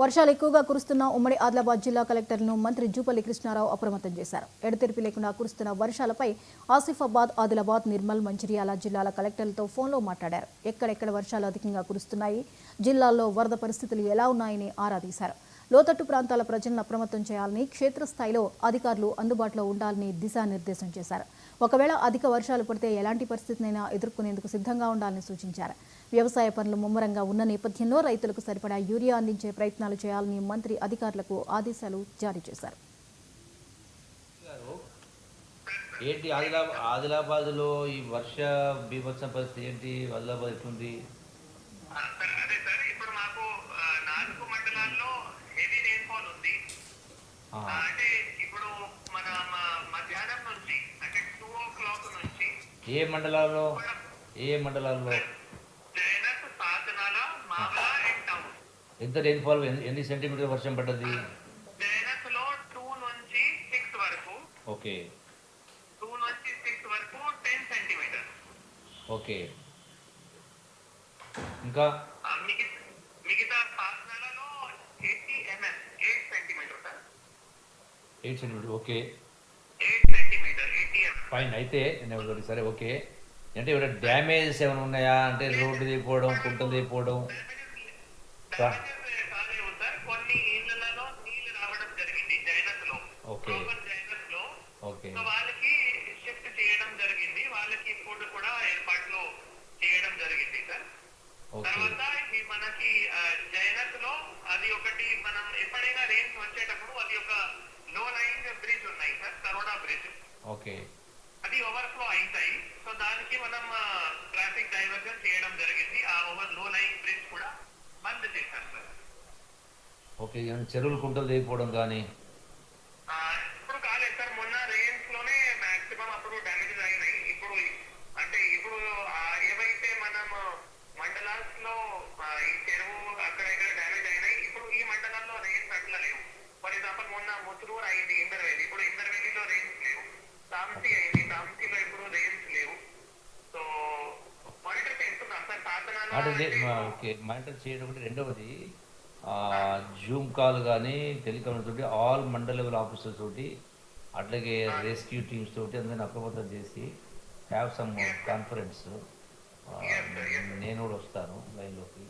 వర్షాలు ఎక్కువగా కురుస్తున్న ఉమ్మడి ఆదిలాబాద్ జిల్లా కలెక్టర్లను మంత్రి జూపల్లి కృష్ణారావు అప్రమత్తం చేశారు. ఎడతెరిపి లేకుండా కురుస్తున్న వర్షాలపై ఆసిఫాబాద్, ఆదిలాబాద్, నిర్మల్, మంచిర్యాల జిల్లాల కలెక్టర్లతో ఫోన్లో మాట్లాడారు. ఎక్కడెక్కడ వర్షాలు అధికంగా కురుస్తున్నాయి, జిల్లాల్లో వరద పరిస్థితులు ఎలా ఉన్నాయని ఆరా తీశారు. లోతట్టు ప్రాంతాల ప్రజలను అప్రమత్తం చేయాలని, క్షేత్రస్థాయిలో అధికారులు అందుబాటులో ఉండాలని దిశానిర్దేశం చేశారు. ఒకవేళ అధిక వర్షాలు పడితే ఎలాంటి పరిస్థితినైనా ఎదుర్కొనేందుకు సిద్ధంగా ఉండాలని సూచించారు. వ్యవసాయ పనులు ముమ్మరంగా ఉన్న నేపథ్యంలో రైతులకు సరిపడా యూరియా అందించే ప్రయత్నాలు చేయాలని మంత్రి అధికారులకు ఆదేశాలు జారీ చేశారు. ఏంటి ఆదిలాబాద్లో ఈ వర్ష బీభత్సం పరిస్థితి ఏంటి? ఆదిలాబాద్ ఎట్లుంది? అదే సార్, ఇప్పుడు మాకు 4 మండలాల్లో హెవీ రెయిన్ఫాల్ ఉంది. అంటే ఇప్పుడు మన మధ్యాహ్నం నుంచి అంటే 2 o'clock నుంచి ఏ మండలాల్లో జైనత్, సాతనాల, మావల అండ్ టౌన్. ఎంత రెయిన్ఫాల్, ఎన్ని సెంటీమీటర్ వర్షం పడ్డది? జైనత్ లో 2 నుంచి 6 వరకు. ఓకే 2 నుంచి 6 వరకు 10 సెంటీమీటర్. ఓకే ఇంకా మిగతా సాతనాలలో 80 mm 8 centimetre sir. 8 centimetre. Okay 8 centimetre 80 mm. Fine. అయితే సరే, ఓకే. అంటే ఏమైనా డ్యామేజెస్ ఏమైనా ఉన్నాయా? అంటే రోడ్డు దిగిపోవడం, కుంటలు దిగిపోవడం? కాలేవు సార్. కొన్ని ఇళ్లలో నీళ్లు రావడం జరిగింది జైనత్ లో. ఓకే జైనత్ లో ఓకే వాళ్ళకి షిఫ్ట్ చేయడం జరిగింది. వాళ్ళకి ఫుడ్ కూడా ఏర్పాట్లు చేయడం జరిగింది సార్. ఓకే తర్వాత మనకి జైనత్ లో అది ఒకటి, మనం ఎప్పుడైనా రెయిన్స్ వచ్చేటప్పుడు అది ఒక లో లైన్ బ్రిడ్జ్ ఉన్నాయి సార్, కరోడా బ్రిడ్జ్. ఓకే అది ఓవర్ఫ్లో అవుతాయి. సో దానికి మనం ట్రాఫిక్ డైవర్జన్ చేయడం జరిగింది. ఆ లో లైన్ బ్రిడ్జ్ కూడా బంద్ చేశారు సార్. ఓకే ఏమైనా చెరువులు, కుంటలు దిగిపోవడం కానీ? ఇప్పుడు కాలేదు సార్. మొన్న రెయిన్స్ లోనే మాక్సిమం అప్పుడు డ్యామేజెస్ అయినాయి. ఇప్పుడు అంటే ఇప్పుడు ఏవైతే మనం మండలాస్ లో ఈ చెరువు అక్కడ ఇక్కడ డ్యామేజ్ అయినాయి, ఇప్పుడు ఈ మండలాల్లో రెయిన్స్ అట్లా లేవు. ఫర్ ఎగ్జాంపుల్ మొన్న ముసురూరు అయింది, ఇందర్వేలి. ఇప్పుడు ఇందర్వేలిలో రెయిన్స్ లేవు. తాంసీ అయింది, తాంసీలో ఇప్పుడు రెయిన్స్ లేవు. సో మానిటర్ చేస్తున్నాం సార్. ఓకే మానిటర్ చేయడం. ఒకటి. రెండవది, జూమ్ కాల్ కానీ టెలికాన్ఫరెన్స్ తోటి ఆల్ మండల్ లెవెల్ ఆఫీసర్స్ తోటి, అట్లాగే రెస్క్యూ టీమ్స్ తోటి అందరిని అప్రమత్తం చేసి హ్యావ్ సమ్ కాన్ఫరెన్స్. నేను కూడా వస్తాను లైన్లోకి.